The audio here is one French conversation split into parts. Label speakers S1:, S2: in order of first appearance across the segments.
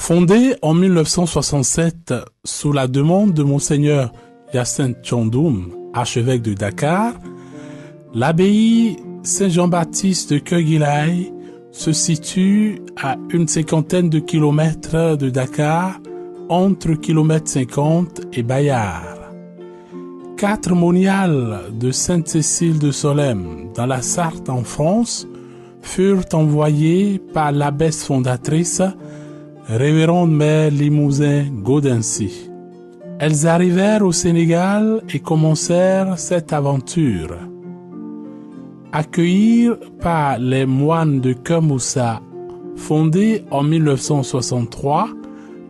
S1: Fondée en 1967 sous la demande de Monseigneur Hyacinthe Thiandoum, archevêque de Dakar, l'abbaye Saint-Jean-Baptiste de Kéguilaï se situe à une cinquantaine de kilomètres de Dakar, entre kilomètre 50 et Bayard. 4 moniales de Sainte-Cécile de Solesmes dans la Sarthe en France furent envoyées par l'abbesse fondatrice, Révérende Mère Limousin Gaudency. Elles arrivèrent au Sénégal et commencèrent cette aventure. Accueillies par les moines de Kemoussa, fondés en 1963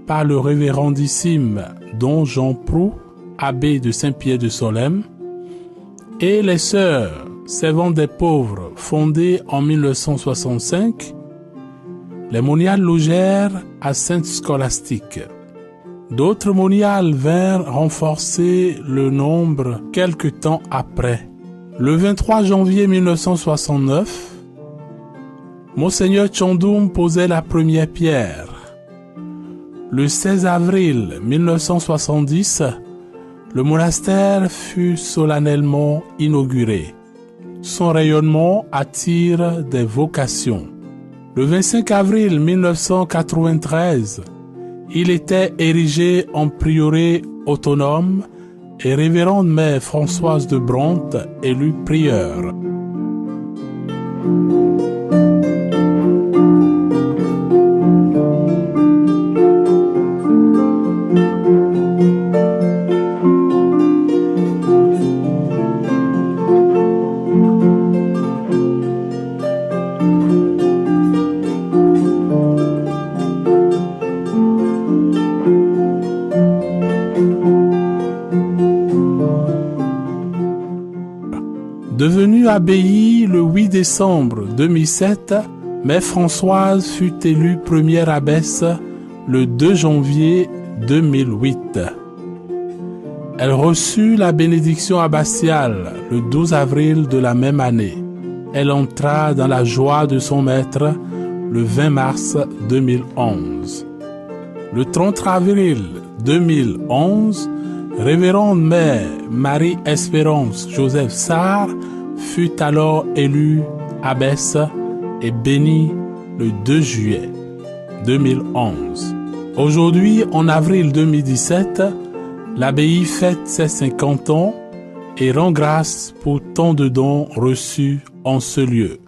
S1: par le révérendissime Don Jean Proux, abbé de Saint-Pierre de Solesmes, et les sœurs Servantes des pauvres, fondées en 1965, les moniales logèrent à Sainte-Scolastique. D'autres moniales vinrent renforcer le nombre quelque temps après. Le 23 janvier 1969, Monseigneur Thiandoum posait la première pierre. Le 16 avril 1970, le monastère fut solennellement inauguré. Son rayonnement attire des vocations. Le 25 avril 1993, il était érigé en prieuré autonome et Révérende Mère Françoise de Brandt élue prieure. Devenue abbaye le 8 décembre 2007, Mère Françoise fut élue première abbesse le 2 janvier 2008. Elle reçut la bénédiction abbatiale le 12 avril de la même année. Elle entra dans la joie de son maître le 20 mars 2011. Le 30 avril 2011, Révérende Mère Marie-Espérance Joseph Sarr fut alors élue abbesse et bénie le 2 juillet 2011. Aujourd'hui, en avril 2017, l'abbaye fête ses 50 ans et rend grâce pour tant de dons reçus en ce lieu.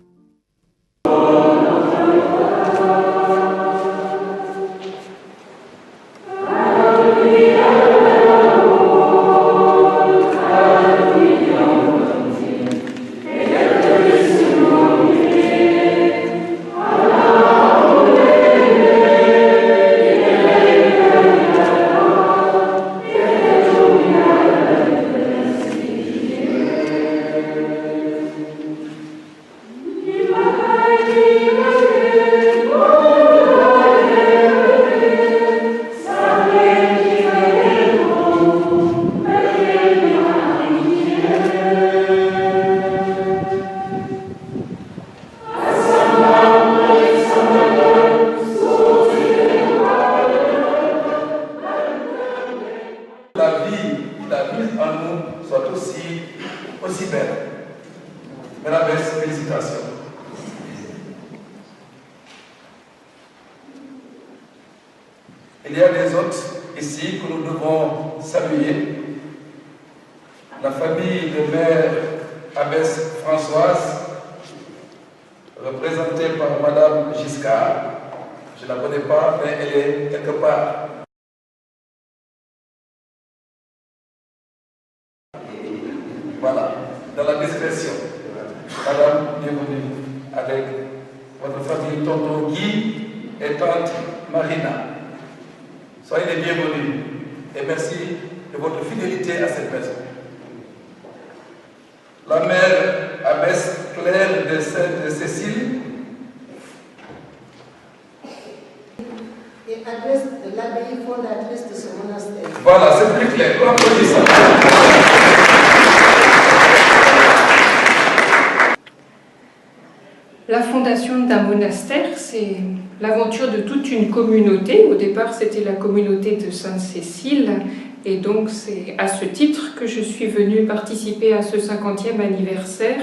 S2: Aussi belle. Mesdames, félicitations. Il y a des autres ici que nous devons saluer. La famille de Mère Abbesse Françoise, représentée par Madame Giscard. Je ne la connais pas, mais elle est quelque part. Voilà, dans la discrétion. Madame, bienvenue avec votre famille, tonton Guy et tante Marina. Soyez les bienvenus et merci de votre fidélité à cette maison. La mère abbesse Claire de Sainte-Cécile
S3: et adresse de l'abbaye fondatrice de ce monastère.
S2: Voilà, c'est plus clair. Applaudissons.
S4: La fondation d'un monastère, c'est l'aventure de toute une communauté. Au départ, c'était la communauté de Sainte-Cécile. Et donc, c'est à ce titre que je suis venue participer à ce 50e anniversaire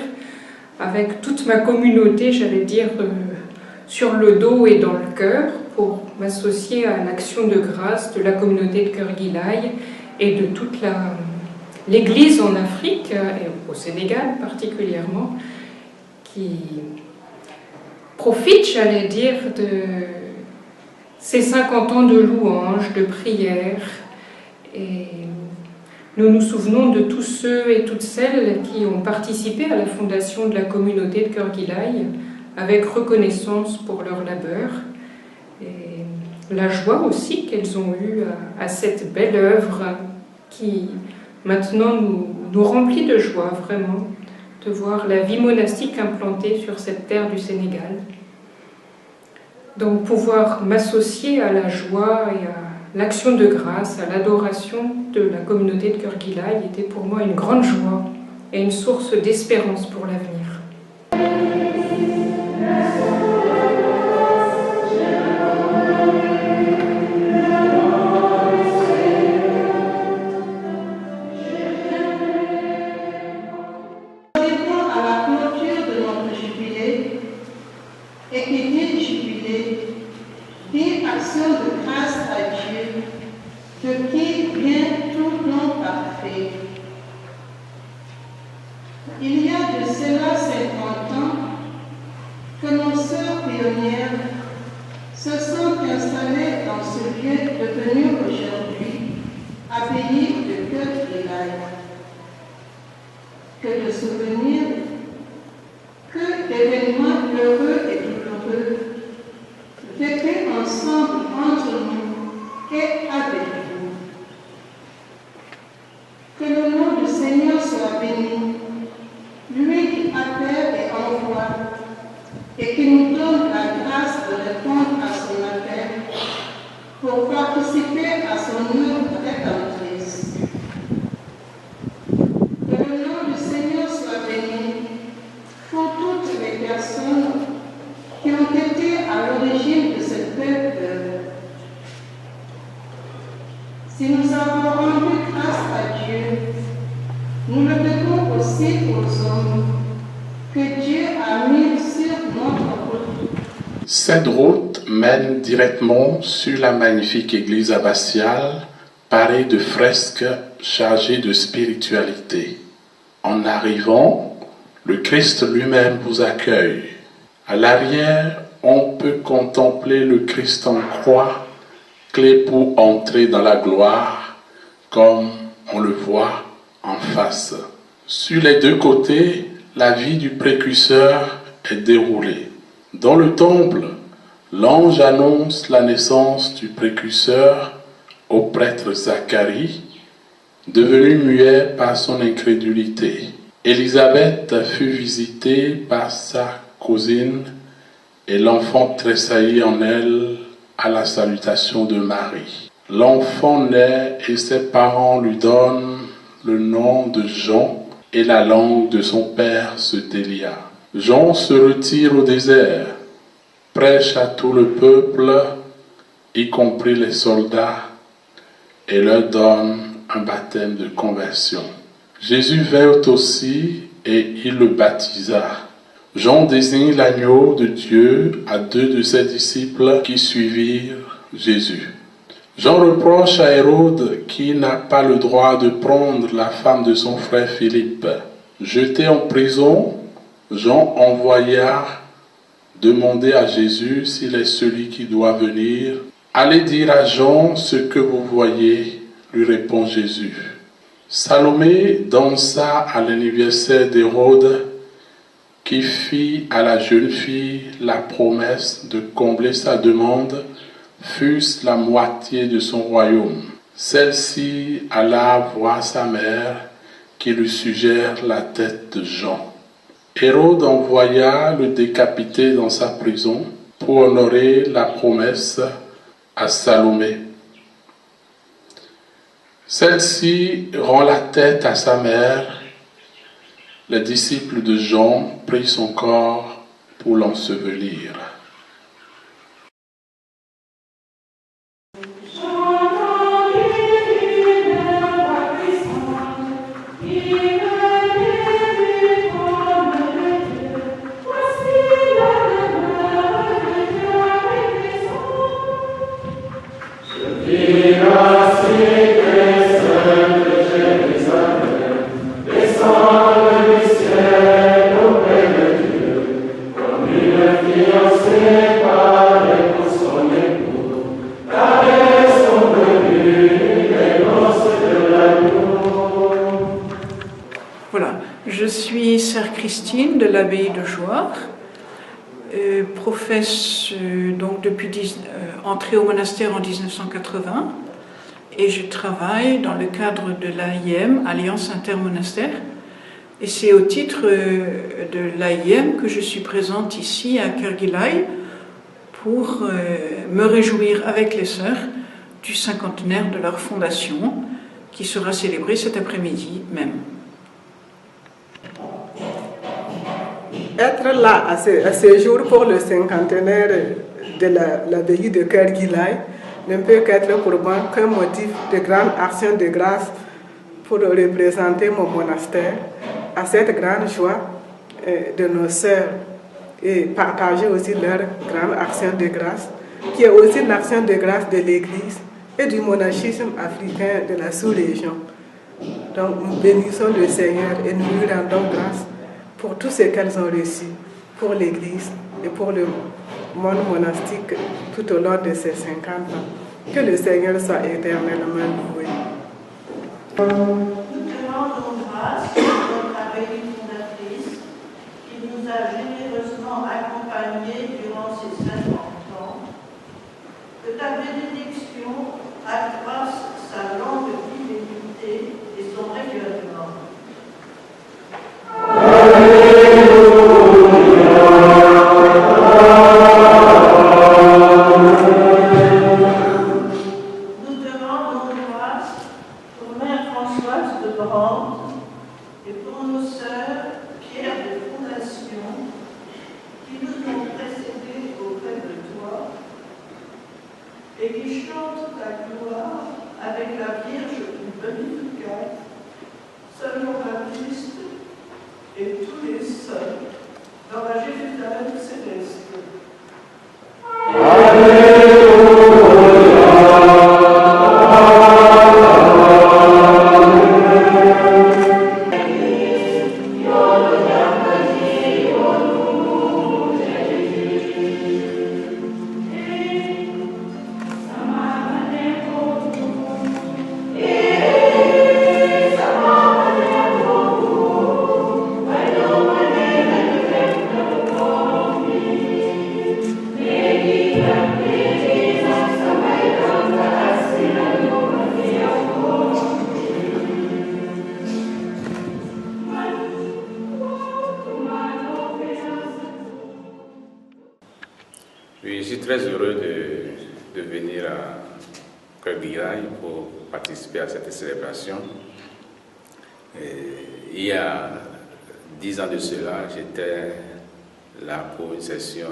S4: avec toute ma communauté, j'allais dire, sur le dos et dans le cœur, pour m'associer à l'action de grâce de la communauté de Kerguilaï et de toute l'Église en Afrique, et au Sénégal particulièrement, qui profite, j'allais dire, de ces 50 ans de louanges, de prières. Et nous nous souvenons de tous ceux et toutes celles qui ont participé à la fondation de la communauté de Kerguilaï avec reconnaissance pour leur labeur et la joie aussi qu'elles ont eue à cette belle œuvre qui maintenant nous remplit de joie vraiment de voir la vie monastique implantée sur cette terre du Sénégal. Donc pouvoir m'associer à la joie et à l'action de grâce, à l'adoration de la communauté de Kerguilaï était pour moi une grande joie et une source d'espérance pour l'avenir.
S3: Et qui dit jubilé, dit action de grâce à Dieu, de qui vient tout don parfait. Il y a de cela 50 ans que nos sœurs pionnières se sont installées dans ce lieu devenu aujourd'hui abbaye de Kerguilaï. Que de souvenirs, que d'événements heureux et douloureux vécus ensemble entre nous et avec vous. Que le nom du Seigneur soit béni, lui qui appelle et envoie, et qui nous donne la grâce de répondre à son appel pour participer à son œuvre rédemptrice. Que le nom du Seigneur soit béni pour toutes les personnes qui ont été à l'origine de cette belle œuvre. Si nous avons rendu grâce à Dieu, nous le devons aussi aux hommes que Dieu a mis sur notre route.
S1: Cette route mène directement sur la magnifique église abbatiale, parée de fresques chargées de spiritualité. En arrivant, le Christ lui-même vous accueille. À l'arrière, on peut contempler le Christ en croix, clé pour entrer dans la gloire, comme on le voit en face. Sur les deux côtés, la vie du précurseur est déroulée. Dans le temple, l'ange annonce la naissance du précurseur au prêtre Zacharie, devenu muet par son incrédulité. Élisabeth fut visitée par sa cousine et l'enfant tressaillit en elle à la salutation de Marie. L'enfant naît et ses parents lui donnent le nom de Jean et la langue de son père se délia. Jean se retire au désert, prêche à tout le peuple, y compris les soldats, et leur donne un baptême de conversion. Jésus vint aussi et il le baptisa. Jean désigne l'agneau de Dieu à deux de ses disciples qui suivirent Jésus. Jean reproche à Hérode qui n'a pas le droit de prendre la femme de son frère Philippe. Jeté en prison, Jean envoya demander à Jésus s'il est celui qui doit venir. Allez dire à Jean ce que vous voyez, lui répond Jésus. Salomé dansa à l'anniversaire d'Hérode qui fit à la jeune fille la promesse de combler sa demande, fût-ce la moitié de son royaume. Celle-ci alla voir sa mère qui lui suggère la tête de Jean. Hérode envoya le décapiter dans sa prison pour honorer la promesse à Salomé. Celle-ci rend la tête à sa mère. Les disciples de Jean prirent son corps pour l'ensevelir.
S5: l'abbaye de Jouarre, professe donc entrée au monastère en 1980, et je travaille dans le cadre de l'AIM, Alliance Intermonastère, et c'est au titre de l'AIM que je suis présente ici à Kerguilaï pour me réjouir avec les sœurs du cinquantenaire de leur fondation qui sera célébré cet après-midi même.
S6: Être là à ce jour pour le cinquantenaire de l'abbaye de Kerguilaï ne peut qu'être pour moi qu'un motif de grande action de grâce pour représenter mon monastère à cette grande joie de nos sœurs et partager aussi leur grande action de grâce, qui est aussi l'action de grâce de l'Église et du monachisme africain de la sous-région. Donc nous bénissons le Seigneur et nous lui rendons grâce pour tout ce qu'elles ont reçu, pour l'Église et pour le monde monastique tout au long de ces 50 ans. Que le Seigneur soit éternellement loué.
S7: Nous te rendons grâce pour notre abbaye fondatrice qui nous a généreusement accompagnés durant ces 50 ans. Que ta bénédiction accroisse sa longue fidélité et son rayonnement.
S8: Oui, je suis très heureux de venir à Kerguilaï pour participer à cette célébration. Il y a 10 ans de cela, j'étais là pour une session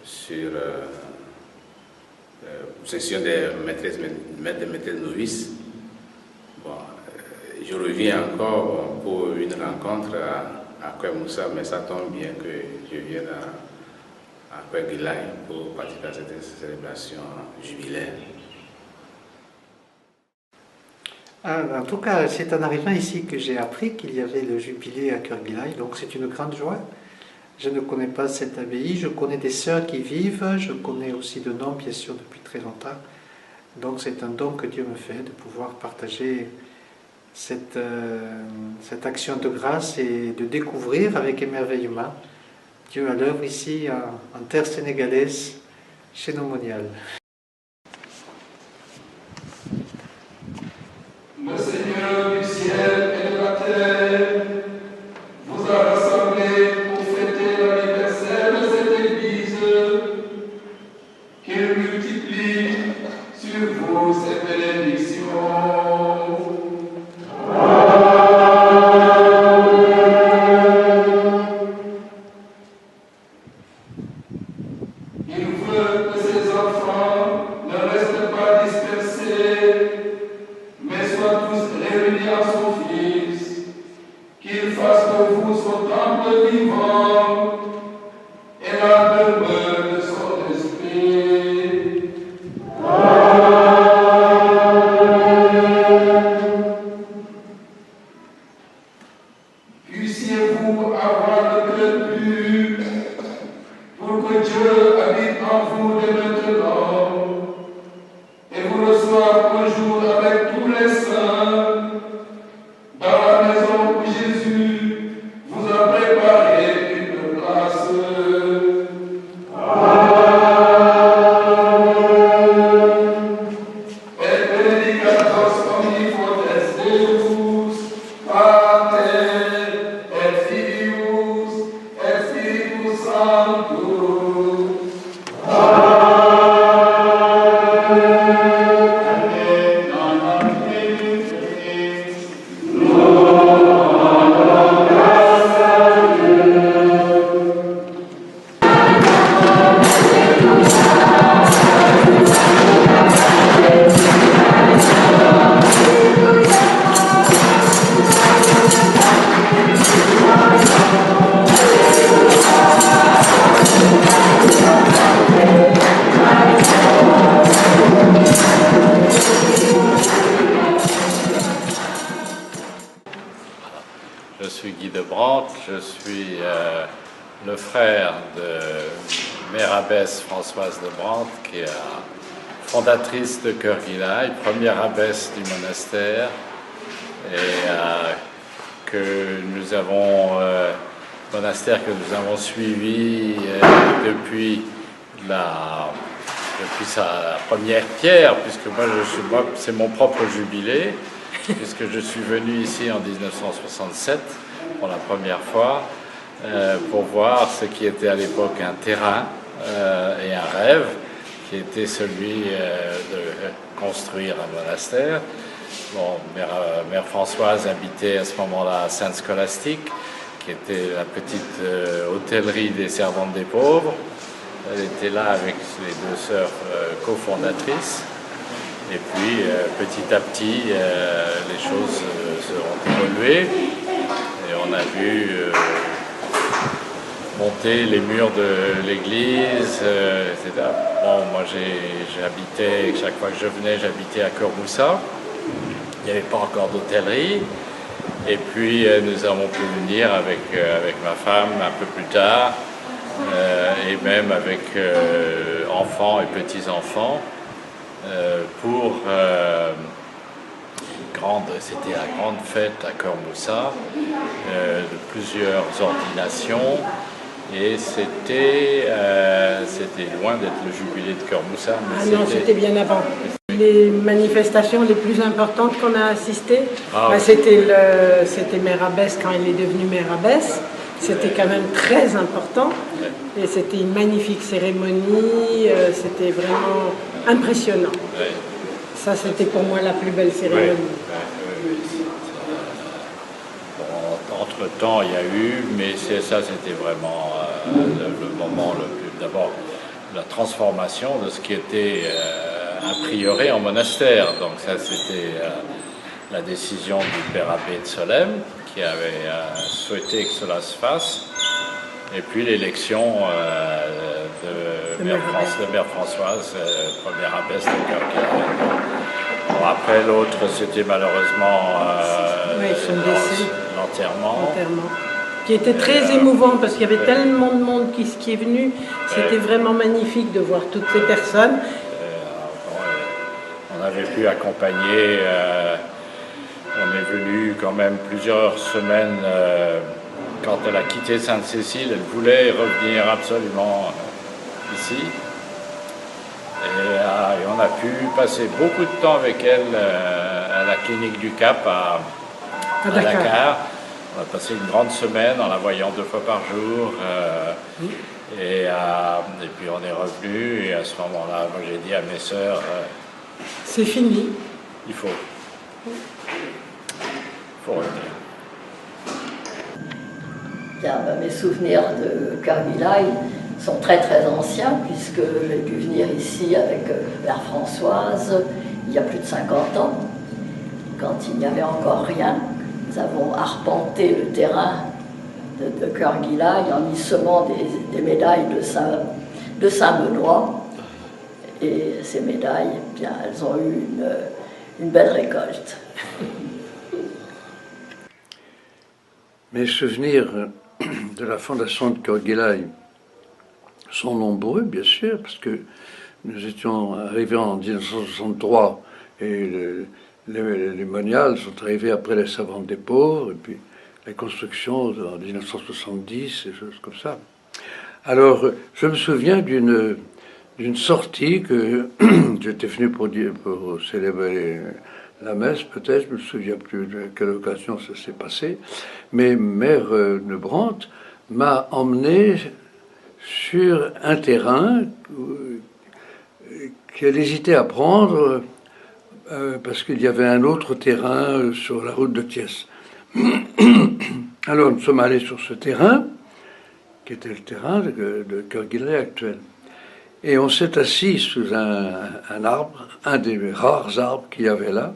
S8: sur session des maîtresses novices. Bon, je reviens encore pour une rencontre à Kouemoussa, mais ça tombe bien que je vienne à Kerguilaï pour participer à cette célébration jubilaire.
S9: En tout cas, c'est en arrivant ici que j'ai appris qu'il y avait le jubilé à Kerguilaï, donc c'est une grande joie. Je ne connais pas cette abbaye, je connais des sœurs qui vivent, je connais aussi de noms, bien sûr, depuis très longtemps. Donc c'est un don que Dieu me fait de pouvoir partager cette action de grâce et de découvrir avec émerveillement Dieu à l'œuvre ici en terre sénégalaise, chez nos moniales.
S2: Le Seigneur du ciel et de la terre vous a rassemblés pour fêter l'anniversaire de cette Église. Qu'il multiplie sur vous ses bénédictions. Il veut que ses enfants ne restent pas dispersés, mais soient tous réunis en son Fils, qu'il fasse de vous son temple vivant et la demeure de son esprit. Puissiez-vous avoir le cœur pur pour que Dieu habite en vous dès maintenant et vous reçoive un jour avec tous les saints dans la maison où Jésus vous a préparé
S10: Je suis le frère de Mère Abbesse Françoise de Brandt, qui est fondatrice de Cœur Guilaï, première abbesse du monastère, et que nous avons, monastère que nous avons suivi depuis sa première pierre, puisque moi c'est mon propre jubilé, puisque je suis venu ici en 1967 pour la première fois pour voir ce qui était à l'époque un terrain et un rêve, qui était celui de construire un monastère. Bon, Mère Françoise habitait à ce moment-là à Sainte-Scolastique, qui était la petite hôtellerie des Servantes des Pauvres. Elle était là avec les deux sœurs cofondatrices. Et puis, petit à petit, les choses se sont évoluées. Et on a vu monter les murs de l'église, etc. Bon, moi, j'habitais, chaque fois que je venais, j'habitais à Cœur-Moussa. Il n'y avait pas encore d'hôtellerie. Et puis, nous avons pu venir avec ma femme un peu plus tard, et même avec enfants et petits-enfants, pour c'était la grande fête à Cœur-Moussa, de plusieurs ordinations, et c'était loin d'être le jubilé de Cœur-Moussa.
S11: Ah non, c'était bien avant. Les manifestations les plus importantes qu'on a assistées, c'était Mère Abbesse quand elle est devenue Mère Abbesse. C'était quand même très important et c'était une magnifique cérémonie, c'était vraiment impressionnant. Ça, c'était pour moi la plus belle cérémonie.
S10: Bon, entre-temps, il y a eu, mais ça, c'était vraiment le moment le plus... D'abord, la transformation de ce qui était un prieuré en monastère. Donc ça, c'était la décision du père abbé de Solesmes, qui avait souhaité que cela se fasse, et puis l'élection de Mère Françoise, première abbesse de Cœur Guilaï. Bon, après l'autre, c'était malheureusement l'enterrement.
S11: Qui était très émouvant parce qu'il y avait tellement de monde qui est venu. C'était vraiment magnifique de voir toutes ces personnes.
S10: On avait pu accompagner, on est venu quand même plusieurs semaines, quand elle a quitté Sainte-Cécile, elle voulait revenir absolument ici. Et on a pu passer beaucoup de temps avec elle à la clinique du Cap à Dakar. On a passé une grande semaine en la voyant 2 fois par jour. Et puis on est revenu, et à ce moment-là, moi j'ai dit à mes sœurs...
S11: c'est fini.
S10: Il faut revenir.
S12: Bien, mes souvenirs de Cœur Guilaï sont très très anciens, puisque j'ai pu venir ici avec Mère Françoise il y a plus de 50 ans, quand il n'y avait encore rien. Nous avons arpenté le terrain de Cœur Guilaï en y semant des médailles de Saint-Benoît. Et ces médailles, bien, elles ont eu une belle récolte.
S13: Mes souvenirs de la fondation de Cœur Guilaï sont nombreux, bien sûr, parce que nous étions arrivés en 1963 et les moniales sont arrivées après les Servantes des Pauvres, et puis la construction en 1970, et choses comme ça. Alors, je me souviens d'une sortie que j'étais venu pour célébrer la messe, peut-être, je ne me souviens plus de quelle occasion ça s'est passé, mais Mère de Brandt m'a emmené sur un terrain qu'elle hésitait à prendre parce qu'il y avait un autre terrain sur la route de Thiès. Alors nous sommes allés sur ce terrain, qui était le terrain de Cœur Guilaï actuel. Et on s'est assis sous un arbre, un des rares arbres qu'il y avait là.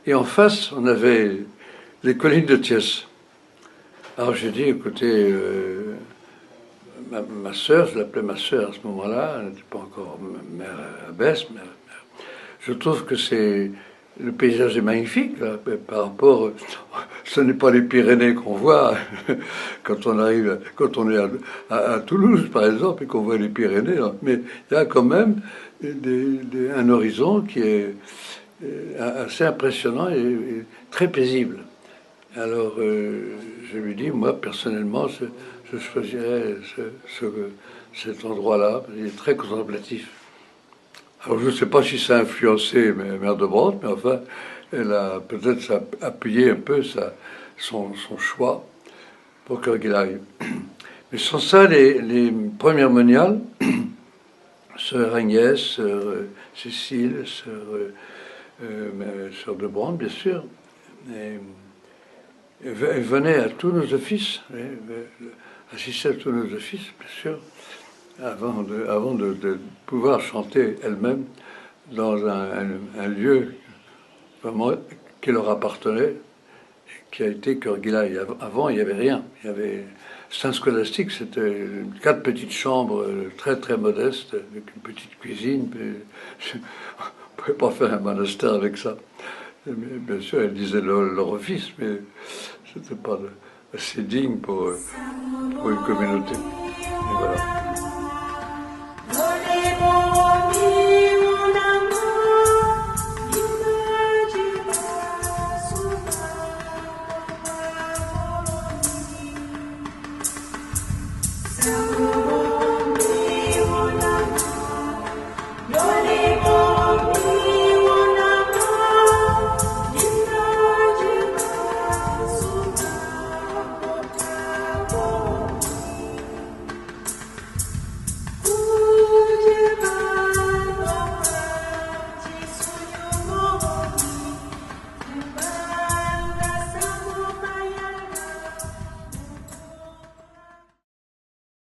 S13: Et en face, on avait les collines de Thiès. Alors j'ai dit, écoutez, ma sœur, je l'appelais ma sœur à ce moment-là, elle n'était pas encore mère abbesse, mais je trouve que le paysage est magnifique là, par rapport. ce n'est pas les Pyrénées qu'on voit quand on est à Toulouse, par exemple, et qu'on voit les Pyrénées. Mais il y a quand même un horizon qui est assez impressionnant et très paisible. Alors, je lui dis, moi, personnellement, je choisirais cet endroit-là. Il est très contemplatif. Alors, je ne sais pas si ça a influencé Mère de Brantes, mais enfin, elle a peut-être appuyé un peu son choix pour Kerguelen. Mais sans ça, les premières moniales, sœur Agnès, sœur Cécile, sœur de Brantes, bien sûr, elle venait à tous nos offices, assistait à tous nos offices, bien sûr, avant de pouvoir chanter elle-même dans un lieu vraiment qui leur appartenait, qui a été Kerguelen. Avant, il n'y avait rien. Il y avait Saint-Scolastique, c'était 4 petites chambres très très modestes, avec une petite cuisine. On ne pouvait pas faire un monastère avec ça. Mais, bien sûr, elles disaient leur office, mais ce n'était pas assez digne pour une communauté. Et voilà.
S14: So